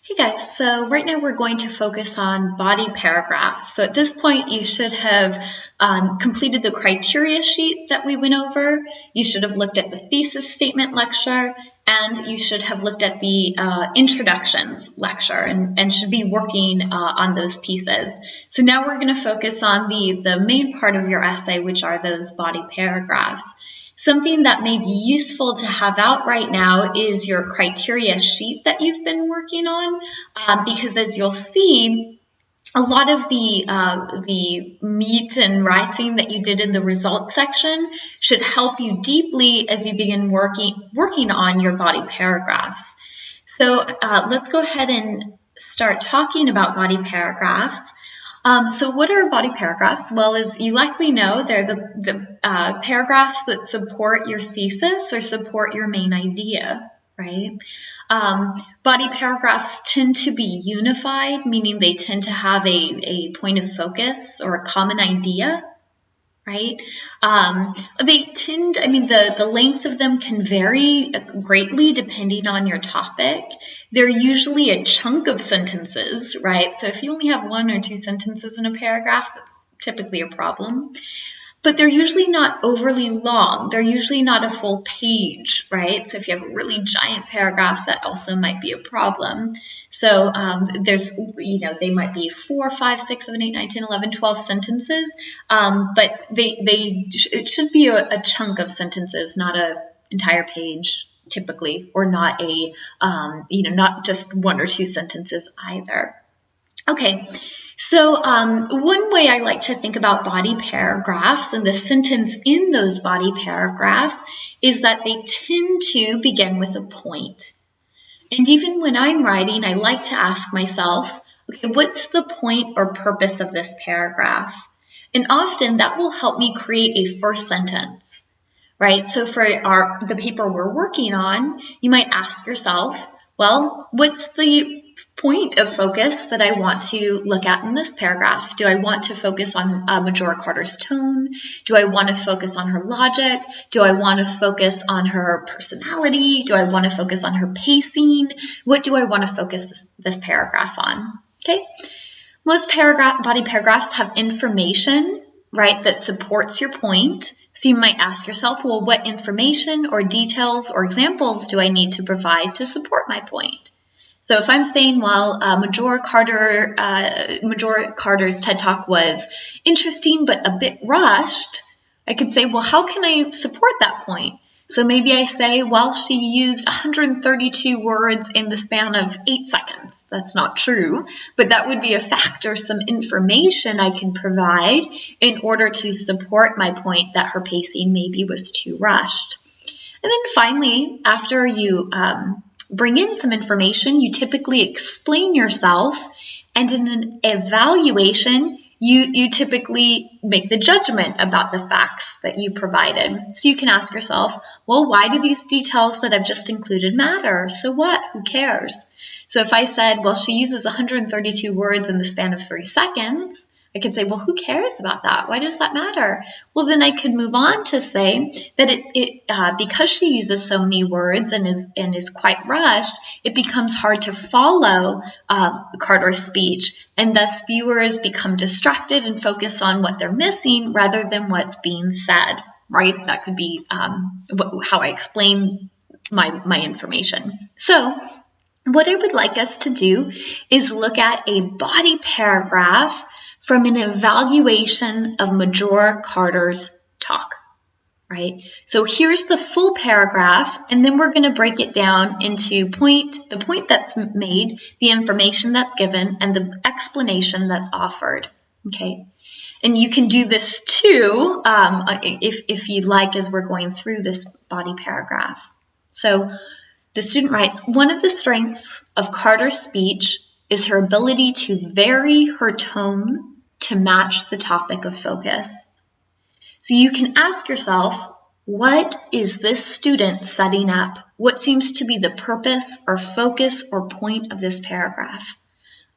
Hey guys, so right now we're going to focus on body paragraphs. So at this point you should have completed the criteria sheet that we went over. You should have looked at the thesis statement lecture, and you should have looked at the introductions lecture and should be working on those pieces. So now we're going to focus on the main part of your essay, which are those body paragraphs. Something that may be useful to have out right now is your criteria sheet that you've been working on, because as you'll see, a lot of the meat and writing that you did in the results section should help you deeply as you begin working on your body paragraphs. So let's go ahead and start talking about body paragraphs. So what are body paragraphs? Well, as you likely know, they're the paragraphs that support your thesis or support your main idea, right? Body paragraphs tend to be unified, meaning they tend to have a point of focus or a common idea, right? The length of them can vary greatly depending on your topic. They're usually a chunk of sentences, right? So if you only have 1 or 2 sentences in a paragraph, that's typically a problem. But they're usually not overly long. They're usually not a full page, right? So if you have a really giant paragraph, that also might be a problem. So they might be 4, 5, 6, 7, 8, 9, 10, 11, 12 sentences, but it should be a chunk of sentences, not an entire page typically, or not not just 1 or 2 sentences either. Okay. So one way I like to think about body paragraphs and the sentence in those body paragraphs is that they tend to begin with a point. And even when I'm writing, I like to ask myself, okay, what's the point or purpose of this paragraph? And often that will help me create a first sentence, right? So for the paper we're working on, you might ask yourself, well, what's the point of focus that I want to look at in this paragraph? Do I want to focus on Majora Carter's tone? Do I want to focus on her logic? Do I want to focus on her personality? Do I want to focus on her pacing? What do I want to focus this paragraph on? Okay. Most body paragraphs have information, right, that supports your point. So you might ask yourself, well, what information or details or examples do I need to provide to support my point? So if I'm saying, well, Majora Carter's TED Talk was interesting but a bit rushed, I could say, well, how can I support that point? So maybe I say, well, she used 132 words in the span of 8 seconds. That's not true, but that would be a fact or some information I can provide in order to support my point that her pacing maybe was too rushed. And then finally, after you bring in some information, you typically explain yourself, and in an evaluation, you typically make the judgment about the facts that you provided. So you can ask yourself, well, why do these details that I've just included matter? So what? Who cares? So if I said, well, she uses 132 words in the span of 3 seconds, I could say, well, who cares about that? Why does that matter? Well, then I could move on to say that because she uses so many words and is quite rushed, it becomes hard to follow Carter's speech, and thus viewers become distracted and focus on what they're missing rather than what's being said, right? That could be how I explain my information. So what I would like us to do is look at a body paragraph from an evaluation of Majora Carter's talk, right? So here's the full paragraph, and then we're going to break it down into the point that's made, the information that's given, and the explanation that's offered, okay? And you can do this too if you'd like as we're going through this body paragraph. So the student writes, one of the strengths of Carter's speech is her ability to vary her tone to match the topic of focus. So you can ask yourself, what is this student setting up? What seems to be the purpose or focus or point of this paragraph?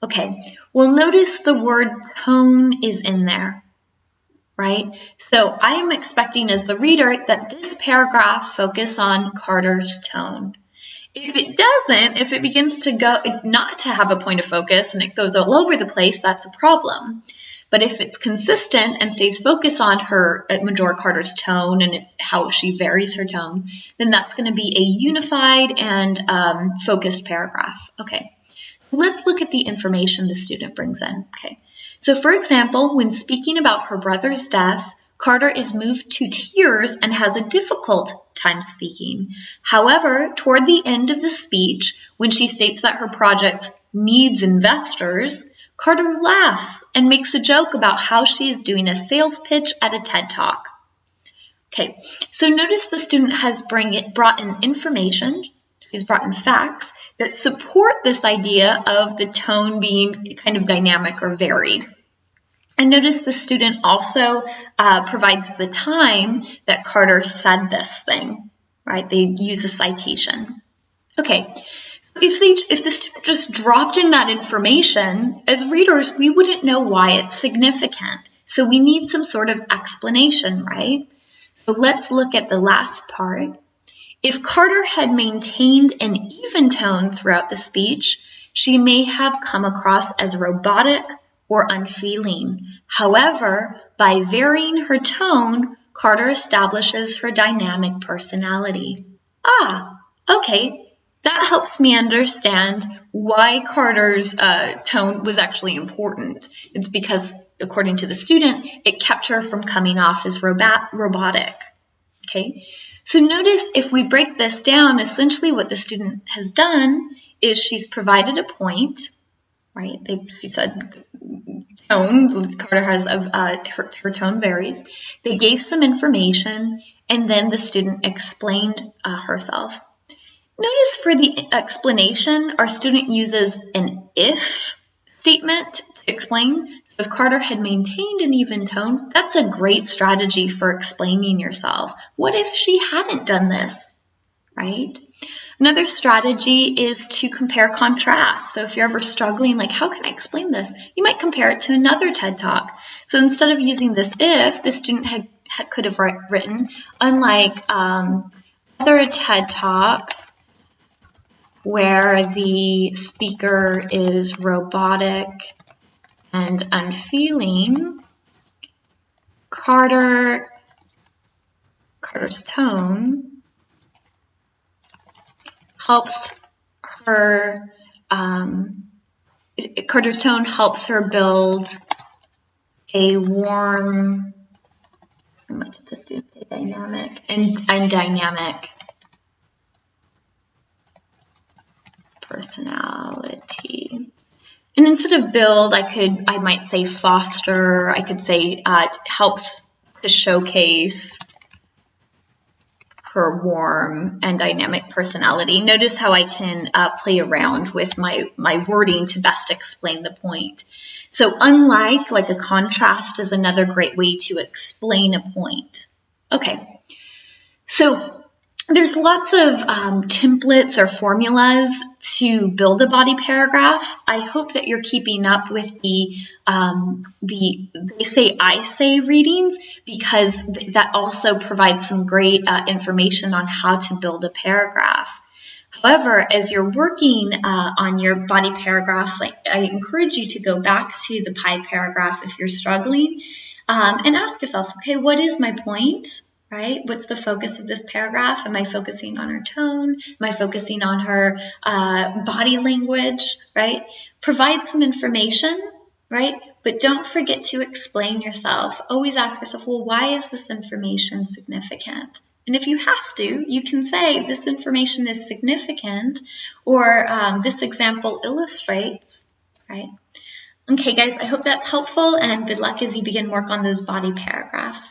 Okay, well, notice the word tone is in there, right? So I am expecting as the reader that this paragraph focus on Carter's tone. If it doesn't, if it begins to go not to have a point of focus and it goes all over the place, that's a problem. But if it's consistent and stays focused on her, Majora Carter's tone and it's how she varies her tone, then that's going to be a unified and focused paragraph. Okay, let's look at the information the student brings in. Okay, so for example, when speaking about her brother's death, Carter is moved to tears and has a difficult time speaking. However, toward the end of the speech, when she states that her project needs investors, Carter laughs and makes a joke about how she is doing a sales pitch at a TED Talk. Okay, so notice the student has brought in information, she's brought in facts that support this idea of the tone being kind of dynamic or varied. And notice the student also provides the time that Carter said this thing, right? They use a citation. Okay, if the student just dropped in that information, as readers, we wouldn't know why it's significant. So we need some sort of explanation, right? So let's look at the last part. If Carter had maintained an even tone throughout the speech, she may have come across as robotic or unfeeling. However, by varying her tone, Carter establishes her dynamic personality. Ah, okay, that helps me understand why Carter's tone was actually important. It's because, according to the student, it kept her from coming off as robotic. Okay, so notice if we break this down, essentially what the student has done is she's provided a point, right? She said tone, Carter has her tone varies. They gave some information, and then the student explained herself. Notice for the explanation, our student uses an if statement to explain. So if Carter had maintained an even tone, that's a great strategy for explaining yourself. What if she hadn't done this, right? Another strategy is to compare contrast. So if you're ever struggling, like, how can I explain this? You might compare it to another TED Talk. So instead of using this if, the student could have written, unlike other TED Talks where the speaker is robotic and unfeeling, Carter's tone helps her, Carter's tone helps her build a warm, dynamic and dynamic personality. And instead of build, I might say foster. I could say helps to showcase her warm and dynamic personality. Notice how I can play around with my wording to best explain the point. So unlike, like a contrast is another great way to explain a point. Okay, so there's lots of templates or formulas to build a body paragraph. I hope that you're keeping up with the they say, I say readings, because that also provides some great information on how to build a paragraph. However, as you're working on your body paragraphs, I encourage you to go back to the pie paragraph if you're struggling and ask yourself, okay, what is my point? Right? What's the focus of this paragraph? Am I focusing on her tone? Am I focusing on her body language? Right? Provide some information, right? But don't forget to explain yourself. Always ask yourself, well, why is this information significant? And if you have to, you can say this information is significant, or this example illustrates, right? Okay, guys, I hope that's helpful, and good luck as you begin work on those body paragraphs.